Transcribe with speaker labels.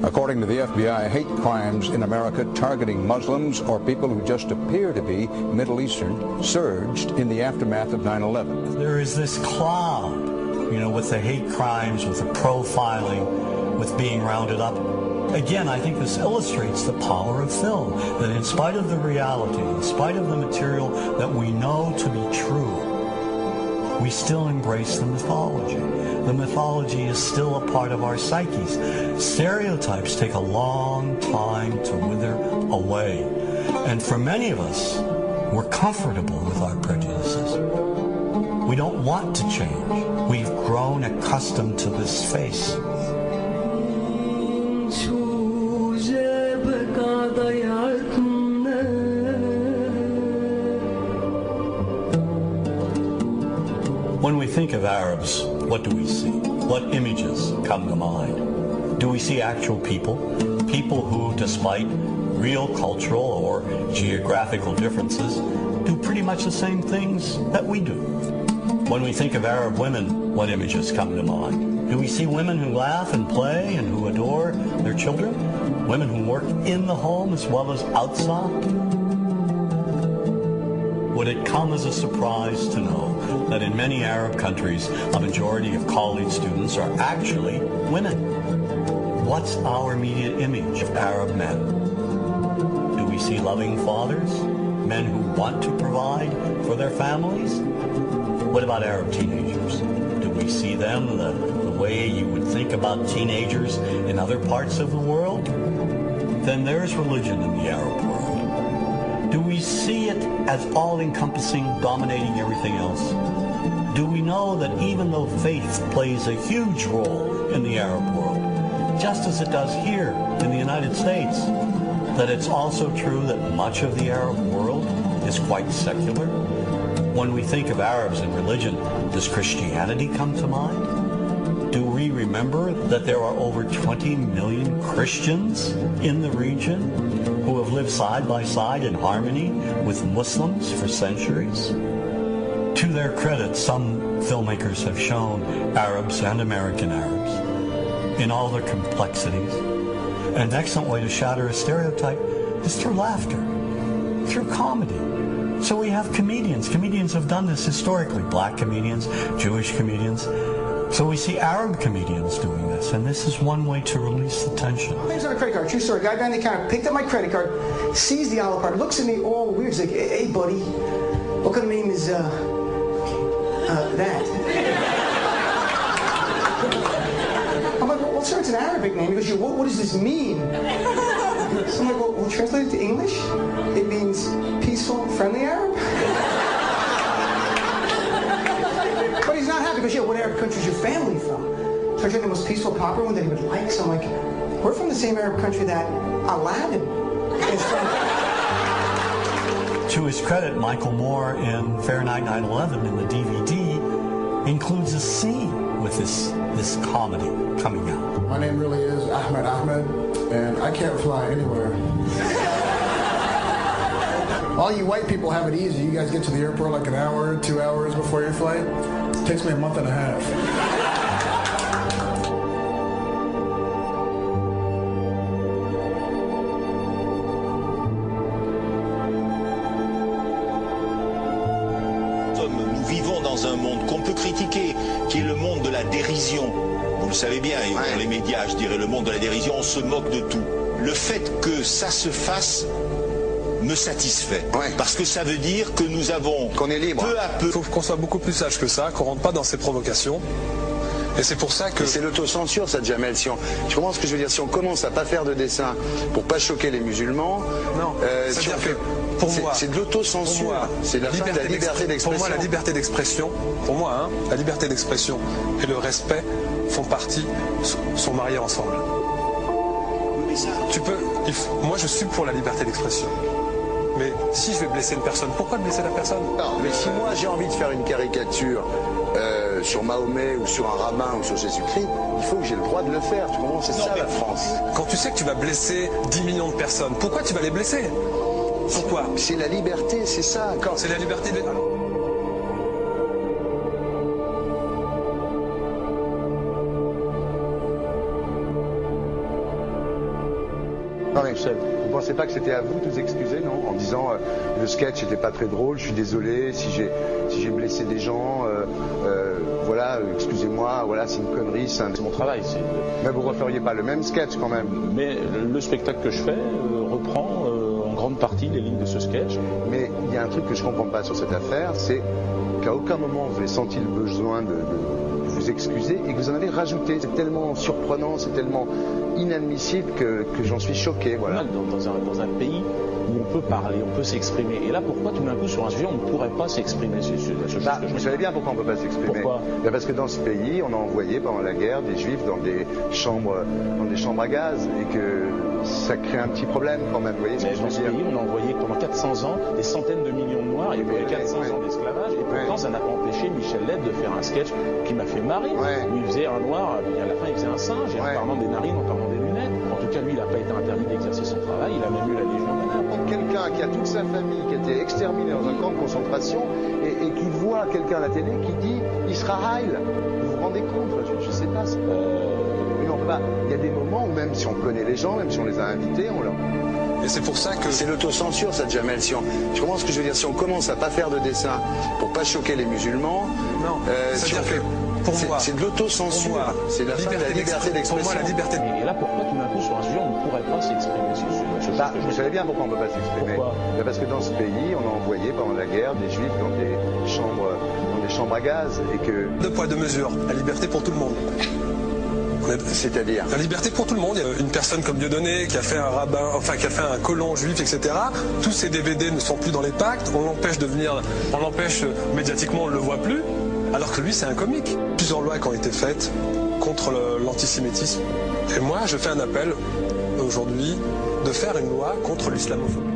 Speaker 1: According to the FBI, hate crimes in America targeting Muslims or people who just appear to be Middle Eastern surged in the aftermath of 9/11.
Speaker 2: There is this cloud, with the hate crimes, with the profiling, with being rounded up. Again, I think this illustrates the power of film, that in spite of the reality, in spite of the material that we know to be true, we still embrace the mythology. The mythology is still a part of our psyches. Stereotypes take a long time to wither away. And for many of us, we're comfortable with our prejudices. We don't want to change. We've grown accustomed to this face. When we think of Arabs, what do we see? What images come to mind? Do we see actual people? People who, despite real cultural or geographical differences, do pretty much the same things that we do. When we think of Arab women, what images come to mind? Do we see women who laugh and play and who adore their children? Women who work in the home as well as outside? Would it come as a surprise to know that in many Arab countries, a majority of college students are actually women? What's our immediate image of Arab men? Do we see loving fathers? Men who want to provide for their families? What about Arab teenagers? Do we see them the way you would think about teenagers in other parts of the world? Then there's religion in the Arab world. Do we see it as all-encompassing, dominating everything else? Do we know that even though faith plays a huge role in the Arab world, just as it does here in the United States, that it's also true that much of the Arab world is quite secular? When we think of Arabs and religion, does Christianity come to mind? Do we remember that there are over 20 million Christians in the region who have lived side by side in harmony with Muslims for centuries? To their credit, some filmmakers have shown Arabs and American Arabs in all their complexities. An excellent way to shatter a stereotype is through laughter, through comedy. So we have comedians. Comedians have done this historically. Black comedians, Jewish comedians. So we see Arab comedians doing this, and this is one way to release the tension.
Speaker 3: My name's on a credit card, true story. Guy behind the counter picked up my credit card, sees the Olive Garden, looks at me all weird. He's like, hey, buddy, what kind of name is, that? I'm like, well, sir, it's an Arabic name. He goes, what does this mean? So I'm like, well, translate it to English? It means peaceful, friendly Arab? But he's not happy because, what Arab country is your family from? So I tried the most peaceful, proper one that he would like. So I'm like, we're from the same Arab country that Aladdin is from.
Speaker 2: To his credit, Michael Moore in Fahrenheit 9/11 in the DVD includes a scene with this comedy coming out.
Speaker 4: My name really is Ahmed, and I can't fly anywhere. All you white people have it easy. You guys get to the airport like an hour, 2 hours before your flight. It takes me a month and a half.
Speaker 5: Nous vivons dans un monde qu'on peut critiquer, qui est le monde de la dérision. Vous le savez bien, et dans les médias, je dirais le monde de la dérision, on se moque de tout. Le fait que ça se fasse me satisfait. Parce que ça veut dire que nous avons, qu'on est libre. Peu à peu.
Speaker 6: Il faut qu'on soit beaucoup plus sage que ça, qu'on rentre pas dans ces provocations. Et c'est pour ça que...
Speaker 7: C'est l'autocensure, ça, Jamel. Tu comprends ce que je veux dire? Si on commence à pas faire de dessin pour pas choquer les musulmans...
Speaker 6: Non, c'est-à-dire que pour moi...
Speaker 7: C'est de l'autocensure. C'est la fin de la liberté d'expression.
Speaker 6: Pour moi, la liberté d'expression, la liberté d'expression et le respect font partie, sont mariés ensemble. Moi, je suis pour la liberté d'expression. Mais si je vais blesser une personne, pourquoi blesser la personne?
Speaker 7: Non, mais si moi j'ai envie de faire une caricature sur Mahomet ou sur un rabbin ou sur Jésus-Christ, il faut que j'ai le droit de le faire. Tu comprends? C'est ça la France.
Speaker 6: Quand tu sais que tu vas blesser 10 millions de personnes, pourquoi tu vas les blesser? Pourquoi?
Speaker 7: C'est la liberté, c'est ça.
Speaker 6: C'est la liberté de...
Speaker 7: Ouais.
Speaker 8: tout seul.
Speaker 7: Vous pensez pas que c'était à vous de vous excuser, non? En disant le sketch n'était pas très drôle, je suis désolé si j'ai blessé des gens, voilà, excusez-moi, voilà, c'est une connerie,
Speaker 8: C'est mon travail.
Speaker 7: Mais vous referiez pas le même sketch quand même?
Speaker 8: Mais le spectacle que je fais reprend en grande partie les lignes de ce sketch.
Speaker 7: Mais il y a un truc que je comprends pas sur cette affaire, c'est qu'à aucun moment vous avez senti le besoin de vous excuser et que vous en avez rajouté. C'est tellement surprenant, c'est tellement inadmissible que j'en suis choqué. Voilà.
Speaker 8: Dans un pays où on peut parler, on peut s'exprimer. Et là, pourquoi tout d'un coup, sur un sujet, on ne pourrait pas s'exprimer sur ce sujet?
Speaker 7: Vous savez bien pourquoi on ne peut pas s'exprimer.
Speaker 8: Pourquoi?
Speaker 7: Parce que dans ce pays, on a envoyé pendant la guerre des juifs dans des chambres à gaz et que ça crée un petit problème quand même. Vous voyez ce que je veux
Speaker 8: dans ce
Speaker 7: dire?
Speaker 8: pays, on a envoyé pendant 400 ans des centaines de millions de Noirs. Il y a eu 400 ans d'esclavage. Et pourtant, ça n'a pas empêché Michel Leb de faire un sketch qui m'a fait marrer. Où il faisait un Noir, et à la fin, il faisait un singe, et en parlant des narines, en parlant des lunettes. En tout cas, lui, il n'a pas été interdit d'exercer son travail. Il a même eu la Légion d'honneur.
Speaker 7: Quelqu'un qui a toute sa famille qui a été exterminée dans un camp de concentration et qui voit quelqu'un à la télé qui dit Israël. Vous vous rendez compte? Je sais pas. Il y a des moments où même si on connaît les gens, même si on les a invités, on leur...
Speaker 6: Et c'est pour ça que...
Speaker 7: C'est l'autocensure, ça, Jamel. Tu comprends ce que je veux dire? Si on commence à pas faire de dessin pour pas choquer les musulmans...
Speaker 6: Non, c'est-à-dire que pour moi...
Speaker 7: C'est de l'autocensure. C'est la liberté d'expression.
Speaker 6: Pour moi, la liberté...
Speaker 8: Et là, pourquoi tout d'un coup, sur un sujet, on ne pourrait pas s'exprimer sur ce sujet?
Speaker 7: Vous savez bien pourquoi on ne peut pas s'exprimer.
Speaker 8: Pourquoi?
Speaker 7: Parce que dans ce pays, on a envoyé pendant la guerre des juifs dans des chambres à gaz et que...
Speaker 6: Deux poids, deux mesures. La liberté pour tout le monde.
Speaker 7: C'est-à-dire
Speaker 6: la liberté pour tout le monde. Il y a une personne comme Dieudonné qui a fait un rabbin, enfin qui a fait un colon juif, etc. Tous ces DVD ne sont plus dans les pactes. On l'empêche de venir, on l'empêche médiatiquement, on ne le voit plus. Alors que lui, c'est un comique. Plusieurs lois qui ont été faites contre l'antisémitisme. Et moi, je fais un appel aujourd'hui de faire une loi contre l'islamophobie.